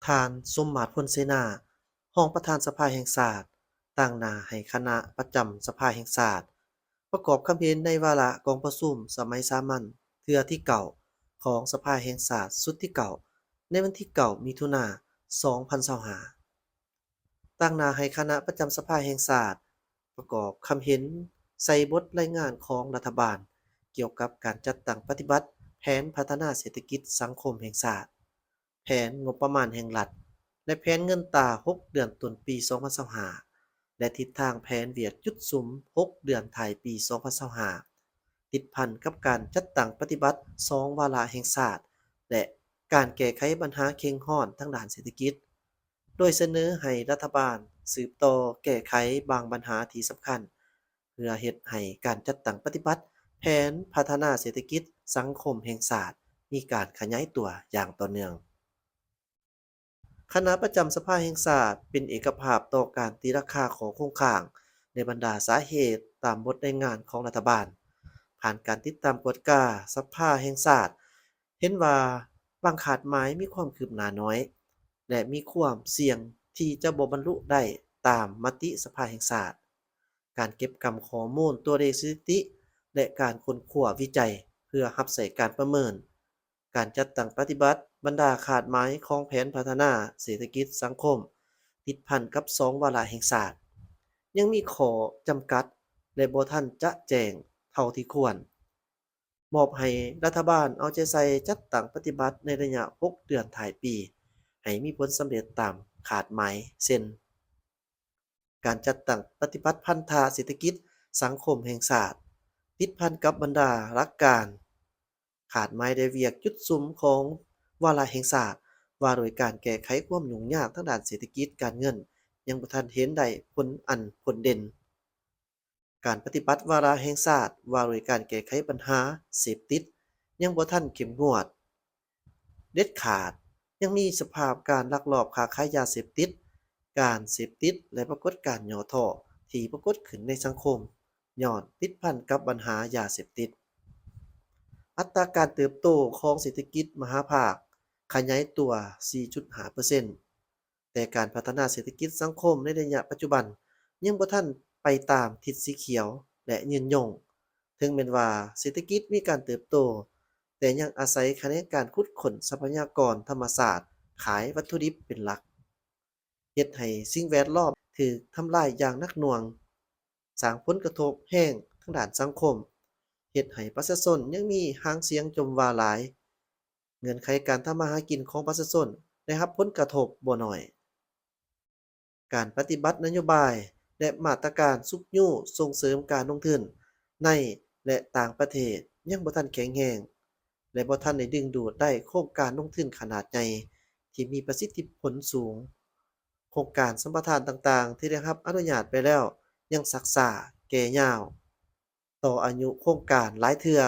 ท่านสมมาตร พลเสนา รองประธานสภาแห่งชาติตั้งหน้าให้คณะประจำสภาแห่งชาติประกอบคำเห็นในวาระกองประชุมสมัยสามัญเทื่อที่เก้าของสภาแห่งชาติสุดที่เก้าในวันที่9มิถุนายน2025ตั้งหน้าให้คณะประจำสภาแห่งชาติประกอบคำเห็นใส่บทรายงานของรัฐบาลเกี่ยวกับการจัดตั้งปฏิบัติแผนพัฒนาเศรษฐกิจสังคมแห่งชาติแผนงบประมาณแห่งรัฐและแผนเงินตรา6 เดือนต้นปี2025และทิศทางแผนเวียดหยุดสุม6 เดือนท้ายปี2025ติดพันกับการจัดตั้งปฏิบัติ2วาระแห่งชาติและการแก้ไขปัญหาเข็งห้อนทางด้านเศรษฐกิจโดยเสนอให้รัฐบาลสืบต่อแก้ไขบางปัญหาที่สำคัญเพื่อเฮ็ดให้การจัดตั้งปฏิบัติแผนพัฒนาเศรษฐกิจสังคมแห่งชาติมีการขยายตัวอย่างต่อเนื่องคณะประจำสภาแห่งชาติเป็นเอกภาพต่อการตีราคาของโครงข่างในบรรดาสาเหตุตามบทรายงานของรัฐบาลผ่านการติดตามกฎกาสภาแห่งชาติเห็นว่าบางขาดหมายมีความคืบหน้าน้อยและมีความเสี่ยงที่จะบ่บรรลุได้ตามมติสภาแห่งชาติการเก็บกำข้อมูลตัวเลขสถิติและการค้นคว้าวิจัยเพื่อรับใช้การประเมินการจัดตั้งปฏิบัติบรรดาขาดหมายของแผนพัฒนาเศรษฐกิจสังคมติดพันกับ2วาระแห่งชาติยังมีข้อจำกัดและบ่ทันจะแจ้งเท่าที่ควรมอบให้รัฐบาลเอาใจใส่จัดตั้งปฏิบัติในระยะ6 เดือนท้ายปีให้มีผลสำเร็จตามขาดหมายเช่นการจัดตั้งปฏิบัติพันธะเศรษฐกิจสังคมแห่งชาติติดพันกับบรรดาหลักการขาดหมายได้เวียกจุดสุมของวาระแห่งชาติว่าโดยการแก้ไขความยุ่งยากทางด้านเศรษฐกิจการเงินยังบ่ทันเห็นได้ผลเด่นการปฏิบัติวาระแห่งชาติว่าโดยการแก้ไขปัญหาเสพติดยังบ่ทันเข้มงวดเด็ดขาดยังมีสภาพการลักลอบค้าขายยาเสพติดการเสพติดและปรากฏการณ์ย่อท้อที่ปรากฏขึ้นในสังคมย้อนติดพันกับปัญหายาเสพติดอัตราการเติบโตของเศรษฐกิจมหาภาคขยายตัว 4.5% แต่การพัฒนาเศรษฐกิจสังคมในระยะปัจจุบันยังบ่ทันไปตามทิศสีเขียวและยืนยงถึงแม้นว่าเศรษฐกิจมีการเติบโตแต่ยังอาศัยคะแนนการขุดค้นทรัพยากรธรรมชาติขายวัตถุดิบเป็นหลักเฮ็ดให้สิ่งแวดล้อมถูกทำลายอย่างหนักหน่วงสร้างผลกระทบแรงทางด้านสังคมเฮ็ดให้ประชาชนยังมีหางเสียงจมว่าหลายเงื่อนไขการทำมาหากินของประชาชนได้รับผลกระทบบ่น้อยการปฏิบัตินโยบายและมาตรการซุกยู่ส่งเสริมการลงทุนในและต่างประเทศยังบ่ทันแข็งแรงและบ่ทันได้ดึงดูดได้โครงการลงทุนขนาดใหญ่ที่มีประสิทธิผลสูงโครงการสัมปทานต่างๆที่ได้รับอนุญาตไปแล้วยังซักซ่าแก่ยาวต่ออายุโครงการหลายเทื่อ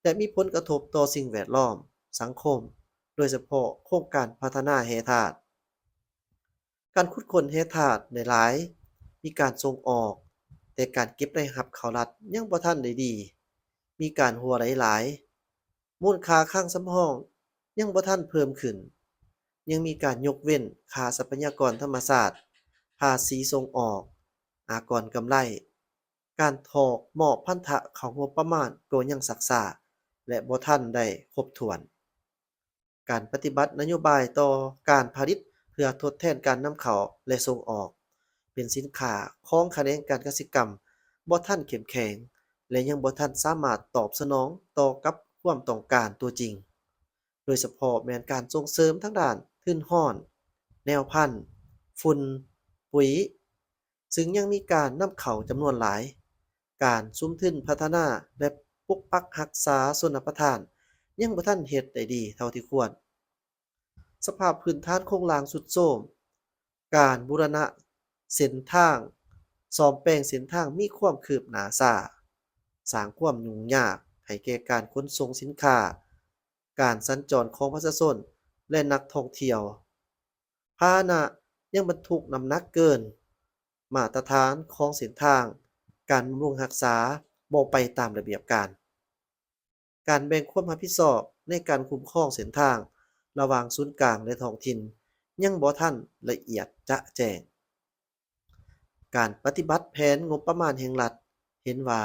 และมีผลกระทบต่อสิ่งแวดล้อมสังคมโดยเฉพาะโครงการพัฒนาแร่ธาตุการขุดค้นแร่ธาตุได้หลายมีการส่งออกแต่การเก็บได้รับเข้ารัฐยังบ่ทันได้ดีมีการหัวไหลหลายมูลค่าคลังสำรองยังบ่ทันเพิ่มขึ้นยังมีการยกเว้นค่าทรัพยากรธรรมชาติภาษีส่งออกอากรกำไรการถอกมอบพันธะเข้างบประมาณก็ยังซักซ่าและบ่ทันได้ครบถ้วนการปฏิบัตินโยบายต่อการผลิตเพื่อทดแทนการนำเข้าและส่งออกเป็นสินค้าของแขนงการเกษตรกรรมบ่ทันเข้มแข็งและยังบ่ทันสามารถตอบสนองต่อกับความต้องการตัวจริงโดยเฉพาะแม่นการส่งเสริมทางด้านทุนร้อนแนวพันธุ์ฝุ่นปุ๋ยซึ่งยังมีการนำเข้าจำนวนหลายการสุมทุนพัฒนาและปกปักรักษาชนประทานยังบ่ทันเฮ็ดได้ดีเท่าที่ควรสภาพพื้นฐานโครงสร้างทรุดโทรมการบูรณะเส้นทางซ่อมแปลงเส้นทางมีความคืบหน้าช้าสร้างความยุ่งยากให้แก่การขนส่งสินค้าการสัญจรของประชาชนและนักท่องเที่ยวพาหนะยังบรรทุกน้ำหนักเกินมาตรฐานของเส้นทางการบำรุงรักษาบ่ไปตามระเบียบการแบ่งความรับผิดชอบในการคุ้มครองเส้นทางระหว่างศูนย์กลางและท้องถิ่น ยังบ่ทันละเอียดจะแจ้งการปฏิบัติแผนงบประมาณแห่งรัฐเห็นว่า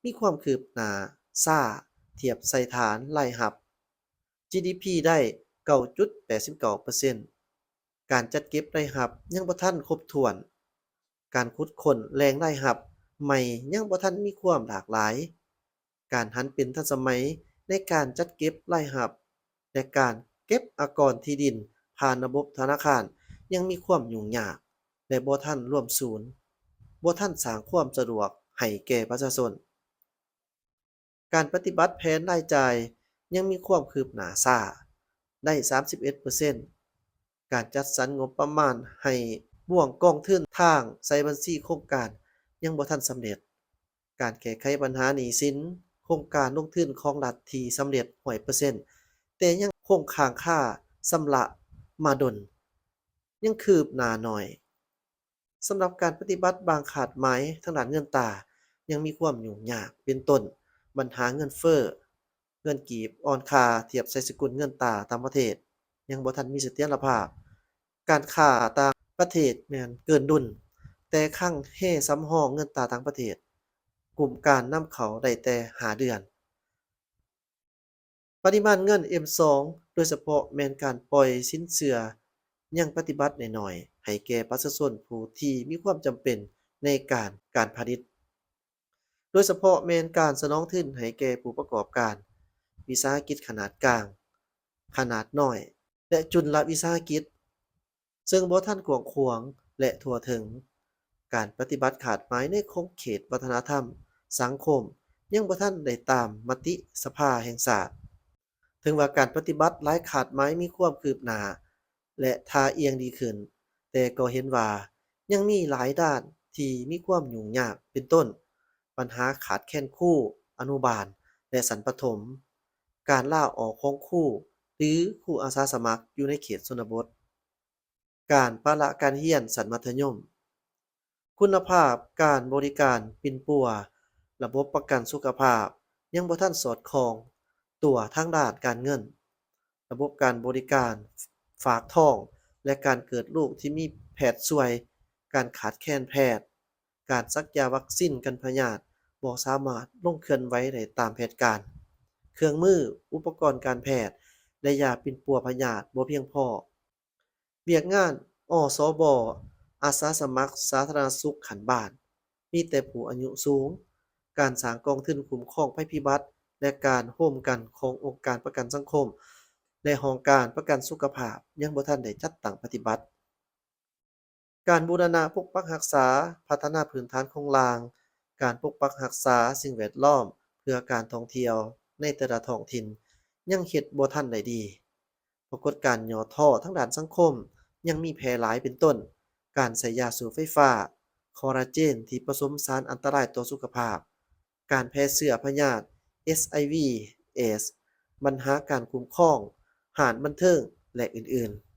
มีความคืบหน้าช้าเทียบใส่ฐานรายรับ GDP ได้ 9.89% การจัดเก็บรายรับยังบ่ทันครบถ้วน การขุดค้นแหล่งรายรับใหม่ยังบ่ทันมีความหลากหลาย การหันเป็นทันสมัยในการจัดเก็บรายรับและการเก็บอากรที่ดินผ่านระบบธนาคารยังมีความยุ่งยากและบ่ทันร่วมศูนย์บ่ทันสร้างความสะดวกให้แก่ประชาชน การปฏิบัติแผนรายจ่ายยังมีความคืบหน้าช้าได้ 31% การจัดสรรงบประมาณให้บ่วงกองทุนทางใส่บัญชีโครงการยังบ่ทันสำเร็จ การแก้ไขปัญหาหนี้สินโครงการลงทุนของรัฐที่สำเร็จ100%แต่ยังคงค้างคาชำระมาดนยังคืบหน้าน้อยสำหรับการปฏิบัติบางขาดหมายทางด้านเงินตรายังมีความยุ่งยากเป็นต้นปัญหาเงินเฟ้อเงินกีบอ่อนค่าเทียบใส่สกุลเงินตราต่างประเทศยังบ่ทันมีเสถียรภาพการค้าต่างประเทศแม่นเกินดุลแต่คลังเร่สำรองเงินตราต่างประเทศกลุ่มการนำเข้าได้แต่5เดือน ปริมาณเงิน M2 โดยเฉพาะแม่นการปล่อยสินเชื่อยังปฏิบัติน้อยๆให้แก่ประชาชนผู้ที่มีความจำเป็นในการพาณิชย์โดยเฉพาะแม่นการสนองทุนให้แก่ผู้ประกอบการวิสาหกิจขนาดกลางขนาดน้อยและจุลวิสาหกิจซึ่งบ่ทันกว้างขวางและทั่วถึงการปฏิบัติขาดหมายในขอบเขตวัฒนธรรมสังคมยังบ่ทันได้ตามมติสภาแห่งชาติ ถึงว่าการปฏิบัติหลายขาดหมายมีความคืบหน้าและท่าเอียงดีขึ้น แต่ก็เห็นว่ายังมีหลายด้านที่มีความยุ่งยากเป็นต้น ปัญหาขาดแคลนครูอนุบาลและสันประถม การลาออกของครูหรือครูอาสาสมัครอยู่ในเขตชนบท การปะละการเรียนชั้นมัธยม คุณภาพการบริการปิ่นปัวระบบประกันสุขภาพยังบ่ทันสอดคล้องตัวทางด้านการเงินระบบการบริการฝากท้องและการเกิดลูกที่มีแพทย์ช่วยการขาดแคลนแพทย์การซักยาวัคซีนกันพยาธิบ่สามารถลงเคลื่อนไหวได้ตามแผนการเครื่องมืออุปกรณ์การแพทย์และยาปิ่นปัวพยาธิบ่เพียงพอ เวียกงานอสบอาสาสมัครสาธารณสุขขันบ้านมีแต่ผู้อายุสูงการสร้างกองทุนคุ้มครองภัยพิบัติและการร่วมกันขององค์การประกันสังคมและองค์การประกันสุขภาพยังบ่ทันได้จัดตั้งปฏิบัติการบูรณะปกปักรักษาพัฒนาพื้นฐานของลางการปกปักรักษาสิ่งแวดล้อมเพื่อการท่องเที่ยวในแต่ละท้องถิ่นยังเฮ็ดบ่ทันได้ดี ปรากฏการณ์ย่อท้อทางด้านสังคมยังมีแพร่หลายเป็นต้น การใช้ยาสูบไฟฟ้า คอลลาเจนที่ผสมสารอันตรายต่อสุขภาพ การแพร่เชื้อพยาธิ SIV/AIDS ปัญหาการคุ้มครองสถานบันเทิงและอื่นๆ